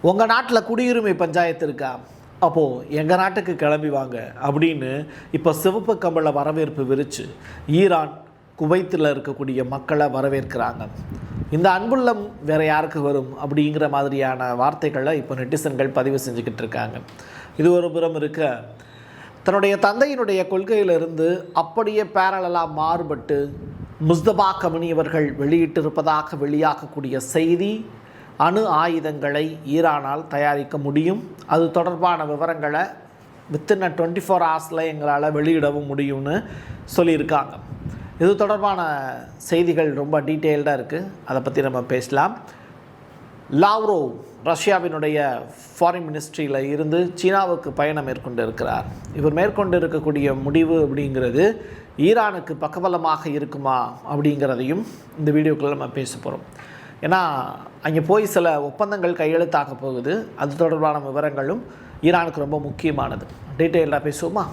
உங்கள் நாட்டில் குடியுரிமை பஞ்சாயத்து இருக்கா? அப்போது எங்கள் நாட்டுக்கு கிளம்பி வாங்க அப்படின்னு இப்போ சிவப்பு கம்பள வரவேற்பு விரித்து ஈரான் குவைத்தில் இருக்கக்கூடிய மக்களை வரவேற்கிறாங்க. இந்த அன்புள்ளம் வேறு யாருக்கு வரும் அப்படிங்கிற மாதிரியான வார்த்தைகளை இப்போ நெட்டிசன்கள் பதிவு செஞ்சுக்கிட்டு இருக்காங்க. இது ஒரு புறம் இருக்க, தன்னுடைய தந்தையினுடைய கொள்கையிலிருந்து அப்படியே பேரலாக மாறுபட்டு முஸ்தபா கமினி அவர்கள் வெளியிட்டிருப்பதாக வெளியாகக்கூடிய செய்தி, அணு ஆயுதங்களை ஈரானால் தயாரிக்க முடியும், அது தொடர்பான விவரங்களை வித்தின் 24 ஹவர்ஸில் எங்களால் வெளியிடவும் முடியும்னு சொல்லியிருக்காங்க. இது தொடர்பான செய்திகள் ரொம்ப டீட்டெயில்டாக இருக்குது, அதை பற்றி நம்ம பேசலாம். லாவ்ரோவ் ரஷ்யாவினுடைய ஃபாரின் மினிஸ்ட்ரியில் இருந்து சீனாவுக்கு பயணம் மேற்கொண்டு இருக்கிறார். இவர் மேற்கொண்டு இருக்கக்கூடிய முடிவு அப்படிங்கிறது ஈரானுக்கு பக்கபலமாக இருக்குமா அப்படிங்கிறதையும் இந்த வீடியோக்குள்ளே நம்ம பேச போகிறோம். ஏன்னா அங்கே போய் சில ஒப்பந்தங்கள் கையெழுத்தாக போகுது, அது தொடர்பான விவரங்களும் ஈரானுக்கு ரொம்ப முக்கியமானது. டீட்டெயிலாக பேசுவோமா?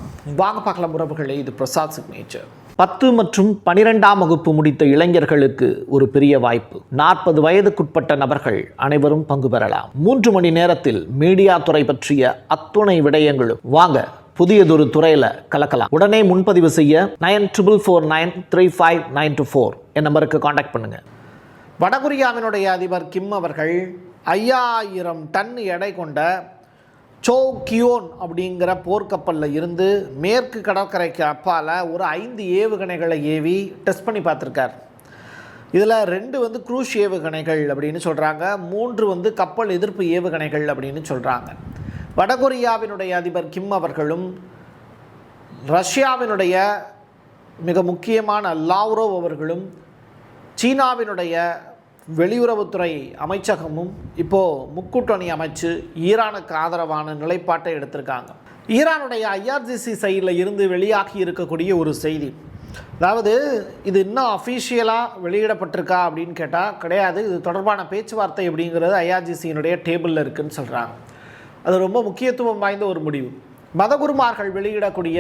வாங்க பார்க்கலாம் உறவுகளே. இது பிரசாத் சிக்னேச்சர். 10 மற்றும் 12ஆம் வகுப்பு முடித்த இளைஞர்களுக்கு ஒரு பெரிய வாய்ப்பு. 40 வயதுக்குட்பட்ட நபர்கள் அனைவரும் பங்கு பெறலாம். 3 மணி நேரத்தில் மீடியா துறை பற்றிய அத்துணை விடயங்களும். வாங்க புதியதொரு துறையில் கலக்கலாம். உடனே முன்பதிவு செய்ய 94493592 என் நம்பருக்கு காண்டாக்ட் பண்ணுங்க. வடகொரியாவினுடைய அதிபர் கிம் அவர்கள் 5000 டன் எடை கொண்ட சோ கியோன் அப்படிங்கிற போர்க்கப்பலில் இருந்து மேற்கு கடற்கரைக்கு அப்பால் ஒரு 5 ஏவுகணைகளை ஏவி டெஸ்ட் பண்ணி பார்த்துருக்கார். இதில் 2 க்ரூஸ் ஏவுகணைகள் அப்படின்னு சொல்கிறாங்க, 3 கப்பல் எதிர்ப்பு ஏவுகணைகள் அப்படின்னு சொல்கிறாங்க. வடகொரியாவினுடைய அதிபர் கிம் அவர்களும் ரஷ்யாவினுடைய மிக முக்கியமான லாவ்ரோவ் அவர்களும் சீனாவினுடைய வெளியுறவுத்துறை அமைச்சகமும் இப்போது முக்கூட்டணி அமைச்சு ஈரானுக்கு ஆதரவான நிலைப்பாட்டை எடுத்திருக்காங்க. ஈரானுடைய IRGC சைடில் இருந்து வெளியாகி இருக்கக்கூடிய ஒரு செய்தி, அதாவது இது இன்னும் அஃபீஷியலாக வெளியிடப்பட்டிருக்கா அப்படின்னு கேட்டால் கிடையாது. இது தொடர்பான பேச்சுவார்த்தை அப்படிங்கிறது IRGCயினுடைய டேபிளில் இருக்குதுன்னு சொல்கிறாங்க. அது ரொம்ப முக்கியத்துவம் வாய்ந்த ஒரு முடிவு. மதகுருமார்கள் வெளியிடக்கூடிய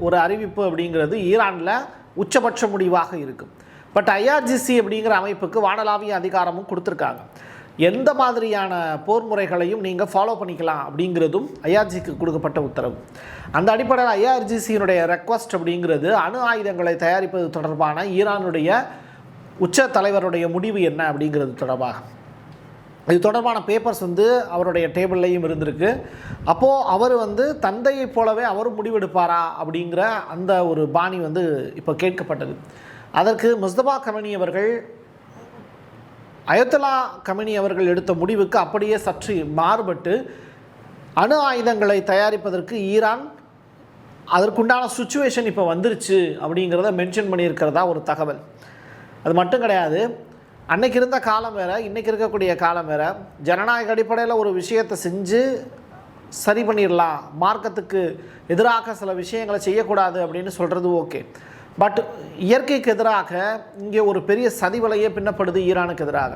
ஒரு அறிவிப்பு அப்படிங்கிறது ஈரானில் உச்சபட்ச முடிவாக இருக்கும். பட் IRGC அப்படிங்கிற அமைப்புக்கு வானளாவிய அதிகாரமும் கொடுத்துருக்காங்க. எந்த மாதிரியான போர் முறைகளையும் நீங்கள் ஃபாலோ பண்ணிக்கலாம் அப்படிங்கிறதும் IRGCக்கு கொடுக்கப்பட்ட உத்தரவு. அந்த அடிப்படையில் IRGCயினுடைய ரெக்வஸ்ட் அப்படிங்கிறது அணு ஆயுதங்களை தயாரிப்பது தொடர்பான ஈரானுடைய உச்ச தலைவருடைய முடிவு என்ன அப்படிங்கிறது தொடர்பாக. இது தொடர்பான பேப்பர்ஸ் அவருடைய டேபிள்லையும் இருந்திருக்கு. அப்போது அவர் தந்தையைப் போலவே அவர் முடிவெடுப்பாரா அப்படிங்கிற அந்த ஒரு பாணி இப்போ கேட்கப்பட்டது. அதற்கு முஸ்தபா கமினி அவர்கள், அயத்தொல்லா கமினி அவர்கள் எடுத்த முடிவுக்கு அப்படியே சற்று மாறுபட்டு அணு ஆயுதங்களை தயாரிப்பதற்கு ஈரான் அதற்குண்டான சுச்சுவேஷன் இப்போ வந்துருச்சு அப்படிங்கிறத மென்ஷன் பண்ணியிருக்கிறதா ஒரு தகவல். அது மட்டும் கிடையாது, அன்னைக்கு இருந்த காலம் வேறு, இன்றைக்கி இருக்கக்கூடிய காலம் வேறு. ஜனநாயக அடிப்படையில் ஒரு விஷயத்தை செஞ்சு சரி பண்ணிடலாம், மார்க்கத்துக்கு எதிராக சில விஷயங்களை செய்யக்கூடாது அப்படின்னு சொல்கிறது ஓகே. பட் இயற்கைக்கு எதிராக இங்கே ஒரு பெரிய சதிவலையே பின்னப்படுது ஈரானுக்கு எதிராக.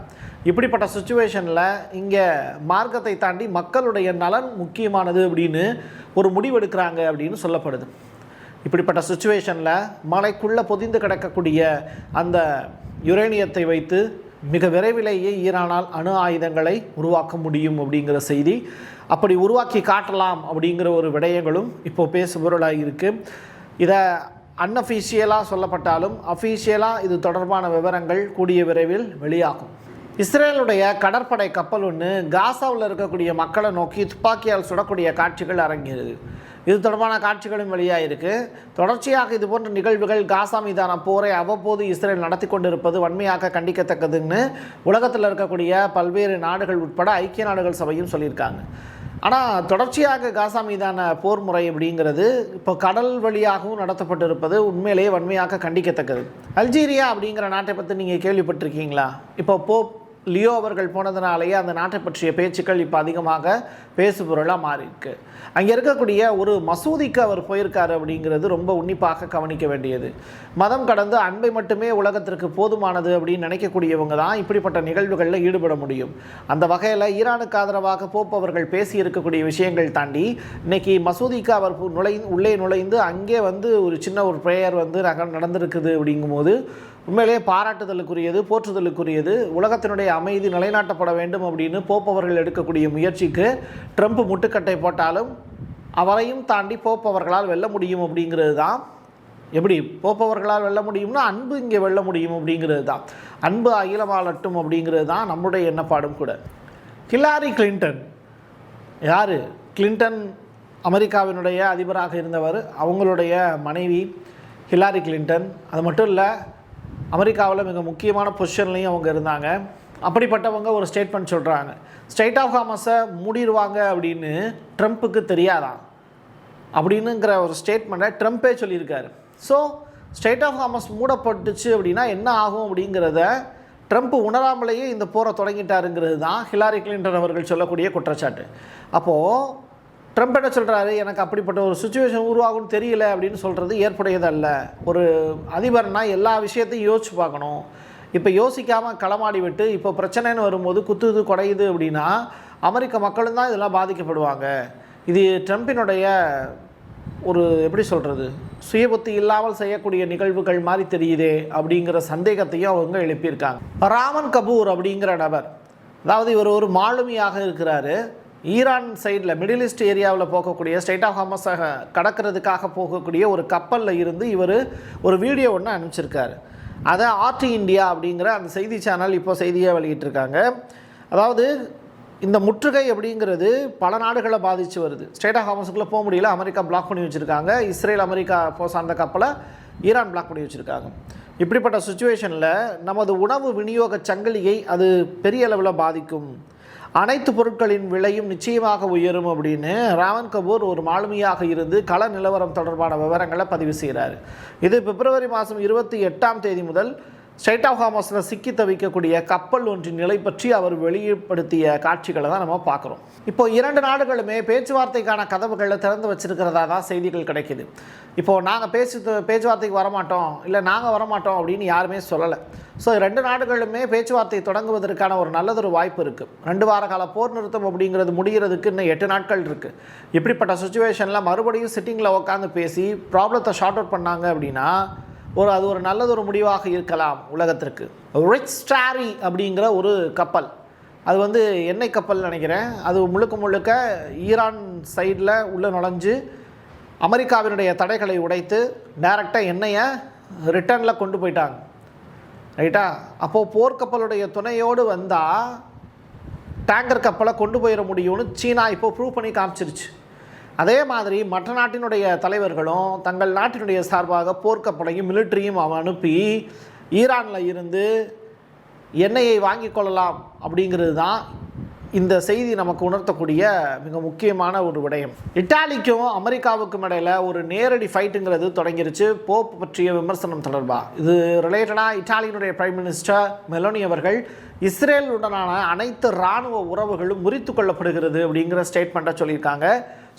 இப்படிப்பட்ட சுச்சுவேஷனில் இங்கே மார்க்கத்தை தாண்டி மக்களுடைய நலன் முக்கியமானது அப்படின்னு ஒரு முடிவெடுக்கிறாங்க அப்படின்னு சொல்லப்படுது. இப்படிப்பட்ட சுச்சுவேஷனில் மலைக்குள்ளே பொதிந்து கிடக்கக்கூடிய அந்த யுரேனியத்தை வைத்து மிக விரைவிலேயே ஈரானால் அணு ஆயுதங்களை உருவாக்க முடியும் அப்படிங்கிற செய்தி, அப்படி உருவாக்கி காட்டலாம் அப்படிங்கிற ஒரு விடயங்களும் இப்போது பேசுபொருளாக இருக்குது. இதை அன்அஃபீஷியலாக சொல்லப்பட்டாலும் அஃபீஷியலாக இது தொடர்பான விவரங்கள் கூடிய விரைவில் வெளியாகும். இஸ்ரேலுடைய கடற்படை கப்பல் ஒன்று காசாவில் இருக்கக்கூடிய மக்களை நோக்கி துப்பாக்கியால் சுடக்கூடிய காட்சிகள் அரங்கேறுது. இது தொடர்பான காட்சிகளும் வெளியாகிருக்கு. தொடர்ச்சியாக இது போன்ற நிகழ்வுகள் காசா மீதான போரை அவ்வப்போது இஸ்ரேல் நடத்தி கொண்டிருப்பது வன்மையாக கண்டிக்கத்தக்கதுன்னு உலகத்தில் இருக்கக்கூடிய பல்வேறு நாடுகள் உட்பட ஐக்கிய நாடுகள் சபையும் சொல்லியிருக்காங்க. ஆனால் தொடர்ச்சியாக காசா மீதான போர் முறை அப்படிங்கிறது இப்போ கடல் வழியாகவும் நடத்தப்பட்டிருப்பது உண்மையிலேயே வன்மையாக கண்டிக்கத்தக்கது. அல்ஜீரியா அப்படிங்கிற நாட்டை பற்றி நீங்கள் கேள்விப்பட்டிருக்கீங்களா? இப்போ போப் லியோ அவர்கள் போனதுனாலேயே அந்த நாட்டை பற்றிய பேச்சுக்கள் இப்போ அதிகமாக பேசுபொருளாக மாறியிருக்கு. அங்கே இருக்கக்கூடிய ஒரு மசூதிக்கு அவர் போயிருக்காரு அப்படிங்கிறது ரொம்ப உன்னிப்பாக கவனிக்க வேண்டியது. மதம் கடந்து அன்பை மட்டுமே உலகத்திற்கு போதுமானது அப்படின்னு நினைக்கக்கூடியவங்க தான் இப்படிப்பட்ட நிகழ்வுகளில் ஈடுபட முடியும். அந்த வகையில் ஈரானுக்கு ஆதரவாக போப் அவர்கள் பேசி இருக்கக்கூடிய விஷயங்கள் தாண்டி இன்றைக்கி மசூதிக்கு அவர் உள்ளே நுழைந்து அங்கே ஒரு சின்ன ஒரு ப்ரேயர் நடந்திருக்குது. அப்படிங்கும்போது உண்மையிலேயே பாராட்டுதலுக்குரியது, போற்றுதலுக்குரியது. உலகத்தினுடைய அமைதி நிலைநாட்டப்பட வேண்டும் அப்படின்னு போப் அவர்கள் எடுக்கக்கூடிய முயற்சிக்கு ட்ரம்ப் முட்டுக்கட்டை போட்டாலும் அவரையும் தாண்டி போப் அவர்களால் வெல்ல முடியும் அப்படிங்கிறது தான். எப்படி போப் அவர்களால் வெல்ல முடியும்னா அன்பு இங்கே வெல்ல முடியும் அப்படிங்கிறது தான். அன்பு அகிலமாலட்டும் அப்படிங்கிறது தான் நம்முடைய எண்ணப்பாடும் கூட. ஹிலாரி கிளின்டன் யார்? கிளின்டன் அமெரிக்காவினுடைய அதிபராக இருந்தவர். அவங்களுடைய மனைவி ஹிலாரி கிளின்டன். அது மட்டும் இல்லை, அமெரிக்காவில் மிக முக்கியமான பொசிஷன்லேயும் அவங்க இருந்தாங்க. அப்படிப்பட்டவங்க ஒரு ஸ்டேட்மெண்ட் சொல்கிறாங்க, ஸ்ட்ரெயிட் ஆஃப் ஹார்மஸை மூடிடுவாங்க அப்படின்னு ட்ரம்ப்புக்கு தெரியாதான் அப்படின்னுங்கிற ஒரு ஸ்டேட்மெண்ட்டை ட்ரம்ப்பே சொல்லியிருக்காரு. ஸோ ஸ்ட்ரெயிட் ஆஃப் ஹார்மஸ் மூடப்பட்டுச்சு அப்படின்னா என்ன ஆகும் அப்படிங்கிறத ட்ரம்ப் உணராமலேயே இந்த போரை தொடங்கிட்டாருங்கிறது தான் ஹிலாரி கிளின்டன் அவர்கள் சொல்லக்கூடிய குற்றச்சாட்டு. அப்போது ட்ரம்ப் என்ன சொல்கிறாரு, எனக்கு அப்படிப்பட்ட ஒரு சுச்சுவேஷன் உருவாகும்னு தெரியல அப்படின்னு சொல்கிறது ஏற்புடையதல்ல. ஒரு அதிபர்னால் எல்லா விஷயத்தையும் யோசிச்சு பார்க்கணும். இப்போ யோசிக்காமல் களமாடி விட்டு இப்போ பிரச்சனைன்னு வரும்போது குத்துது குடையுது அப்படின்னா அமெரிக்க மக்களும் தான் இதெல்லாம் பாதிக்கப்படுவாங்க. இது ட்ரம்பினுடைய ஒரு எப்படி சொல்கிறது, சுயபுத்தி இல்லாமல் செய்யக்கூடிய நிகழ்வுகள் மாதிரி தெரியுதே அப்படிங்கிற சந்தேகத்தையும் அவங்க எழுப்பியிருக்காங்க. ராமன் கபூர் அப்படிங்கிற நபர், அதாவது இவர் ஒரு மாலுமியாக இருக்கிறாரு. ஈரான் சைடில் மிடில் ஈஸ்ட் ஏரியாவில் போகக்கூடிய ஸ்ட்ரெயிட் ஆஃப் ஹார்மஸை கடக்கிறதுக்காக போகக்கூடிய ஒரு கப்பலில் இருந்து இவர் ஒரு வீடியோ ஒன்று அனுப்பிச்சிருக்காரு. அதை ஆர்டி இந்தியா அப்படிங்கிற அந்த செய்தி சேனல் இப்போ செய்தியாக வெளியிட்டிருக்காங்க. அதாவது இந்த முற்றுகை அப்படிங்கிறது பல நாடுகளை பாதித்து வருது. ஸ்ட்ரெயிட் ஆஃப் ஹார்மஸுக்குள்ளே போக முடியல, அமெரிக்கா பிளாக் பண்ணி வச்சுருக்காங்க. இஸ்ரேல் அமெரிக்கா சார்ந்த கப்பலை ஈரான் பிளாக் பண்ணி வச்சுருக்காங்க. இப்படிப்பட்ட சுச்சுவேஷனில் நமது உணவு விநியோக சங்கிலியை அது பெரிய அளவில் பாதிக்கும். அனைத்து பொருட்களின் விலையும் நிச்சயமாக உயரும் அப்படின்னு ராமன் கபூர் ஒரு மாலுமியாக இருந்து கள நிலவரம் தொடர்பான விவரங்களை பதிவு செய்கிறார். இது பிப்ரவரி மாதம் 28 முதல் ஸ்ட்ரெயிட் ஆஃப் ஹார்மஸில் சிக்கி தவிக்கக்கூடிய கப்பல் ஒன்றின் நிலை பற்றி அவர் வெளிப்படுத்திய காட்சிகளை தான் நம்ம பார்க்குறோம். இப்போ 2 நாடுகளுமே பேச்சுவார்த்தைக்கான கதவுகளை திறந்து வச்சிருக்கிறதா தான் செய்திகள் கிடைக்கிது. இப்போது நாங்கள் பேச்சுவார்த்தைக்கு வரமாட்டோம், இல்லை நாங்கள் வரமாட்டோம் அப்படின்னு யாருமே சொல்லலை. ஸோ 2 நாடுகளுமே பேச்சுவார்த்தை தொடங்குவதற்கான ஒரு நல்லதொரு வாய்ப்பு இருக்குது. 2 வார கால போர் நிறுத்தம் அப்படிங்கிறது முடிகிறதுக்கு இன்னும் 8 நாட்கள் இருக்குது. இப்படிப்பட்ட சுச்சுவேஷனில் மறுபடியும் சிட்டிங்கில் உட்காந்து பேசி ப்ராப்ளத்தை ஷார்ட் அவுட் பண்ணாங்க அப்படின்னா அது ஒரு நல்லதொரு முடிவாக இருக்கலாம் உலகத்திற்கு. ரிச் ஸ்டாரி அப்படிங்கிற ஒரு கப்பல், அது எண்ணெய் கப்பல் நினைக்கிறேன். அது முழுக்க ஈரான் சைடில் உள்ளே நுழைஞ்சு அமெரிக்காவினுடைய தடைகளை உடைத்து டைரெக்டாக எண்ணெயை ரிட்டர்னில் கொண்டு போயிட்டாங்க. ரைட்டா? அப்போது போர்க்கப்பலுடைய துணையோடு வந்தால் டேங்கர் கப்பலை கொண்டு போயிட முடியும்னு சீனா இப்போ ப்ரூவ் பண்ணி காமிச்சிருச்சு. அதே மாதிரி மற்ற நாட்டினுடைய தலைவர்களும் தங்கள் நாட்டினுடைய சார்பாக போர்க்கப்பலையும் மிலிட்ரியும் அனுப்பி ஈரானில் இருந்து எண்ணெயை வாங்கி கொள்ளலாம் அப்படிங்கிறது தான் இந்த செய்தி நமக்கு உணர்த்தக்கூடிய மிக முக்கியமான ஒரு விடயம். இட்டாலிக்கும் அமெரிக்காவுக்கும் இடையில் ஒரு நேரடி ஃபைட்டுங்கிறது தொடங்கிருச்சு போப் பற்றிய விமர்சனம் தொடர்பாக. இது ரிலேட்டடாக இட்டாலியினுடைய பிரைம் மினிஸ்டர் மெலோனி அவர்கள் இஸ்ரேலுடனான அனைத்து இராணுவ உறவுகளும் முறித்து கொள்ளப்படுகிறது அப்படிங்கிற ஸ்டேட்மெண்ட்டை சொல்லியிருக்காங்க.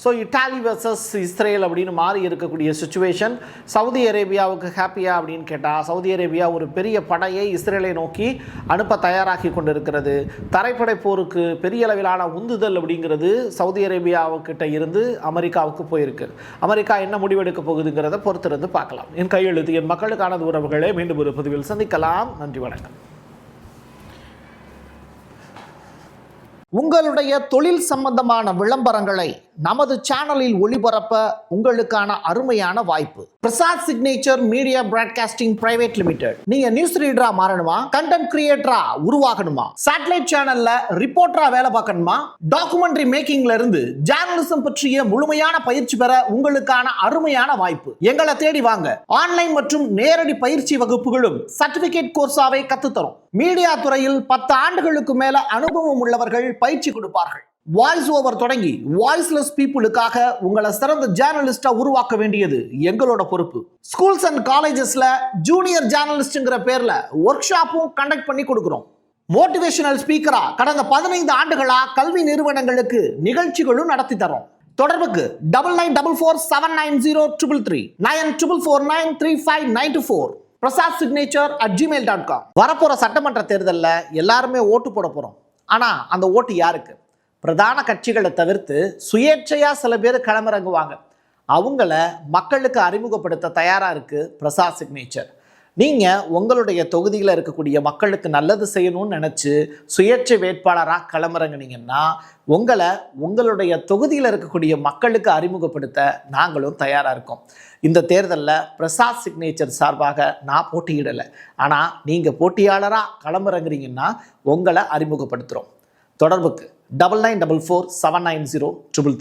ஸோ இட்டாலி வர்சஸ் இஸ்ரேல் அப்படின்னு மாறி இருக்கக்கூடிய சுச்சுவேஷன். சவுதி அரேபியாவுக்கு ஹாப்பியா அப்படின்னு கேட்டால், சவுதி அரேபியா ஒரு பெரிய படையை இஸ்ரேலை நோக்கி அனுப்ப தயாராகி கொண்டிருக்கிறது. தரைப்படை போருக்கு பெரிய அளவிலான உந்துதல் அப்படிங்கிறது சவுதி அரேபியாவுக்கிட்ட இருந்து அமெரிக்காவுக்கு போயிருக்கு. அமெரிக்கா என்ன முடிவெடுக்க போகுதுங்கிறத பொறுத்திருந்து பார்க்கலாம். என் கையெழுத்து என் மக்களுக்கான உறவுகளை மீண்டும் ஒரு பதிவில் சந்திக்கலாம். நன்றி, வணக்கம். உங்களுடைய தொழில் சம்பந்தமான விளம்பரங்களை நமது சேனலில் ஒளிபரப்ப உங்களுக்கான அருமையான வாய்ப்பு. Prasad signature media broadcasting private limited. நீங்க நியூஸ் ரீடரா மாறணுமா, கண்டென்ட் கிரியேட்டரா உருவாகணுமா, சேட்டலைட் சேனல்ல ரிப்போர்ட்டரா வேலை பார்க்கணுமா, டாக்குமெண்ட்ரி மேக்கிங்ல இருந்து ஜேர்னலிசம் பற்றிய முழுமையான பயிற்சி பெற உங்களுக்கான அருமையான வாய்ப்பு. எங்களை தேடி வாங்க. ஆன்லைன் மற்றும் நேரடி பயிற்சி வகுப்புகளும் சர்டிபிகேட் கோர்ஸாவை கத்துத்தரும். மீடியா துறையில் 10 ஆண்டுகளுக்கு மேல அனுபவம் உள்ளவர்கள் பயிற்சி கொடுப்பார்கள். வாய்ஸ் ஓவர் தொடங்கி வாய்ஸ்லெஸ் பீப்புளுக்காக உங்களை சிறந்த ஜேர்னலிஸ்டா உருவாக்க வேண்டியது எங்களோட பொறுப்பு. ஸ்கூல்ஸ் அண்ட் காலேஜஸ்ல ஜூனியர் ஜேர்னலிஸ்ட்ங்கிற பேர்ல ஒர்க் ஷாப்பும் கண்டக்ட் பண்ணி கொடுக்கிறோம். மோட்டிவேஷனல் ஸ்பீக்கரா கடந்த 15 ஆண்டுகளா கல்வி நிறுவனங்களுக்கு நிகழ்ச்சிகளும் நடத்தி தரோம். தொடர்புக்கு 9944790333 94493594 prasad.signature@gmail.com. வரப்போற சட்டமன்ற தேர்தலில் எல்லாருமே ஓட்டு போட போறோம். ஆனா அந்த ஓட்டு யாருக்கு? பிரதான கட்சிகளை தவிர்த்து சுயேட்சையா சில பேர் களமிறங்குவாங்க. அவங்கள மக்களுக்கு அறிமுகப்படுத்த தயாரா இருக்கு பிரசாத் சிக்னேச்சர். நீங்கள் உங்களுடைய தொகுதியில் இருக்கக்கூடிய மக்களுக்கு நல்லது செய்யணும்னு நினச்சி சுயேட்சை வேட்பாளராக களமிறங்குனீங்கன்னா உங்களுடைய தொகுதியில் இருக்கக்கூடிய மக்களுக்கு அறிமுகப்படுத்த நாங்களும் தயாராக இருக்கோம். இந்த தேர்தலில் பிரசாத் சிக்னேச்சர் சார்பாக நான் போட்டியிடலை, ஆனால் நீங்கள் போட்டியாளராக களமிறங்குறீங்கன்னா உங்களை அறிமுகப்படுத்துகிறோம். தொடர்புக்கு 9944 790 333.